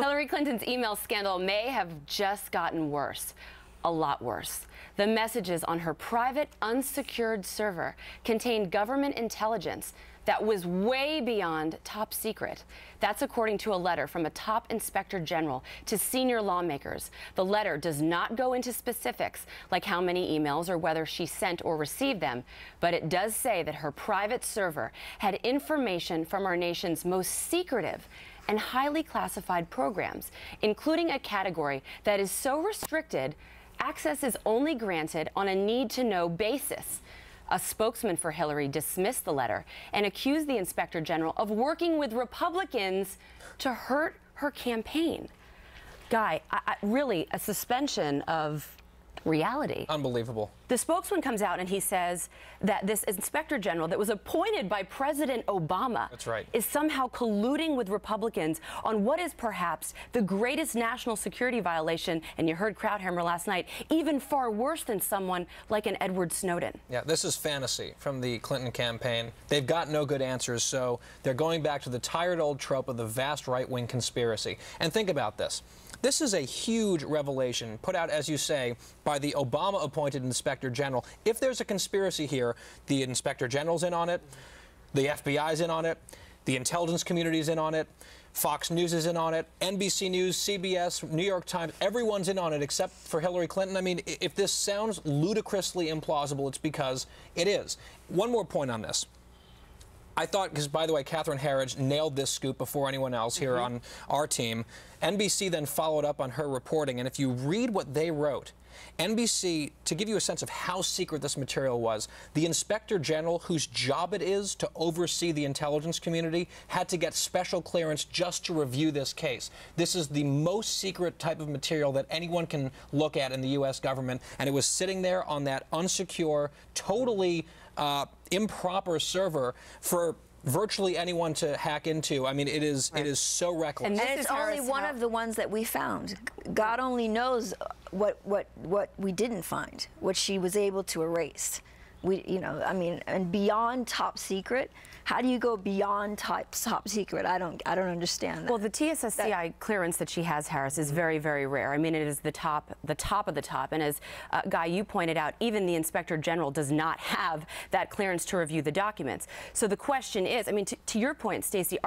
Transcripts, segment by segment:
Hillary Clinton's email scandal may have just gotten worse. A lot worse. The messages on her private, unsecured server contained government intelligence that was way beyond top secret. That's according to a letter from a top inspector general to senior lawmakers. The letter does not go into specifics like how many emails or whether she sent or received them, but it does say that her private server had information from our nation's most secretive and highly classified programs, including a category that is so restricted, access is only granted on a need-to-know basis. A spokesman for Hillary dismissed the letter and accused the Inspector General of working with Republicans to hurt her campaign. Guy, really a suspension of reality. Unbelievable. The spokesman comes out and he says that this Inspector General that was appointed by President Obama That's right. is somehow colluding with Republicans on what is perhaps the greatest national security violation, and you heard Krauthammer last night, even far worse than someone like an Edward Snowden. Yeah, this is fantasy from the Clinton campaign. They've got no good answers, so they're going back to the tired old trope of the vast right-wing conspiracy. And think about this. This is a huge revelation put out, as you say, by the Obama-appointed Inspector General. If there's a conspiracy here, the Inspector General's in on it, the FBI's in on it, the intelligence community's in on it, Fox News is in on it, NBC News, CBS, New York Times, everyone's in on it except for Hillary Clinton. I mean, if this sounds ludicrously implausible, it's because it is. One more point on this. I thought, because by the way, Catherine Herridge nailed this scoop before anyone else here on our team. NBC then followed up on her reporting, and if you read what they wrote, NBC, to give you a sense of how secret this material was, the Inspector General, whose job it is to oversee the intelligence community, had to get special clearance just to review this case. This is the most secret type of material that anyone can look at in the U.S. government, and it was sitting there on that unsecure, totally improper server for virtually anyone to hack into. I mean, it is so reckless. And it's only one of the ones that we found. God only knows what we didn't find, what she was able to erase. I mean, and beyond top secret. How do you go beyond top secret? I don't understand that. Well, the TSSCI clearance that she has, Harris, is very, very rare. I mean, it is the top of the top. And as Guy, you pointed out, even the Inspector General does not have that clearance to review the documents. So the question is, I mean, to your point, Stacey,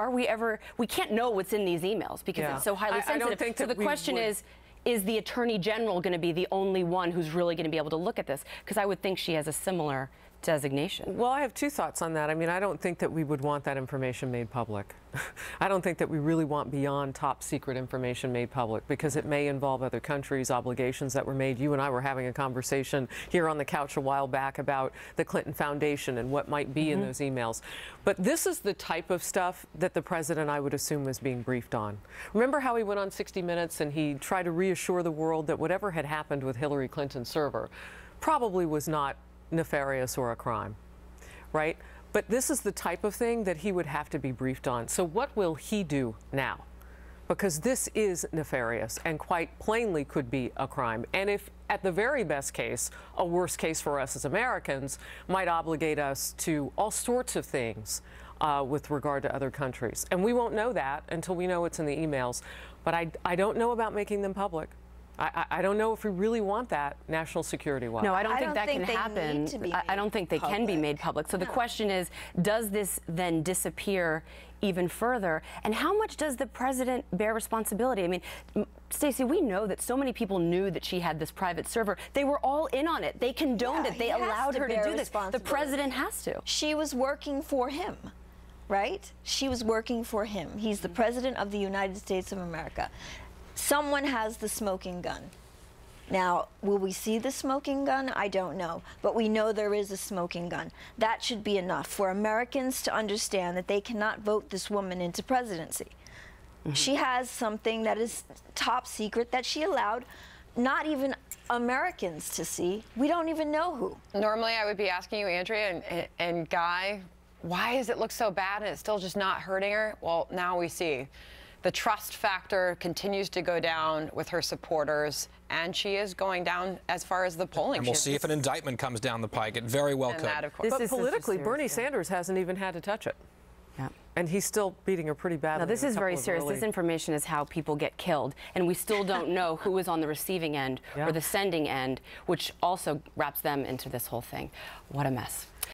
we can't know what's in these emails because it's so highly sensitive. I don't think so the question is the Attorney General going to be the only one who's really going to be able to look at this? Because I would think she has a similar designation. Well, I have two thoughts on that. I mean, I don't think that we would want that information made public. I don't think that we really want beyond top secret information made public because it may involve other countries' obligations that were made. You and I were having a conversation here on the couch a while back about the Clinton Foundation and what might be in those emails. But this is the type of stuff that the president, I would assume, was being briefed on. Remember how he went on 60 Minutes and he tried to reassure the world that whatever had happened with Hillary Clinton's server probably was not nefarious or a crime, right? But this is the type of thing that he would have to be briefed on. So what will he do now? Because this is nefarious and quite plainly could be a crime. And if, at the very best case, a worst case for us as Americans, might obligate us to all sorts of things with regard to other countries. And we won't know that until we know what's in the emails. But I don't know about making them public. I don't know if we really want that national security-wise. No, I don't think that can happen. I don't think they can be made public. So the question is, does this then disappear even further? And how much does the president bear responsibility? I mean, Stacey, we know that so many people knew that she had this private server. They were all in on it. They condoned it. They allowed her to do this. The president has to. She was working for him, right? She was working for him. He's the president of the United States of America. Someone has the smoking gun. Now, will we see the smoking gun? I don't know. But we know there is a smoking gun. That should be enough for Americans to understand that they cannot vote this woman into presidency. She has something that is top secret that she allowed not even Americans to see. We don't even know who. Normally, I would be asking you, Andrea and Guy, why does it look so bad and it's still just not hurting her? Well, now we see. The trust factor continues to go down with her supporters, and she is going down as far as the polling. And we'll see if an indictment comes down the pike. It very well could. That, of course. But politically, Bernie Sanders hasn't even had to touch it. Yeah. And he's still beating her pretty badly. Now, this is very serious. This information is how people get killed, and we still don't know who is on the receiving end or the sending end, which also wraps them into this whole thing. What a mess.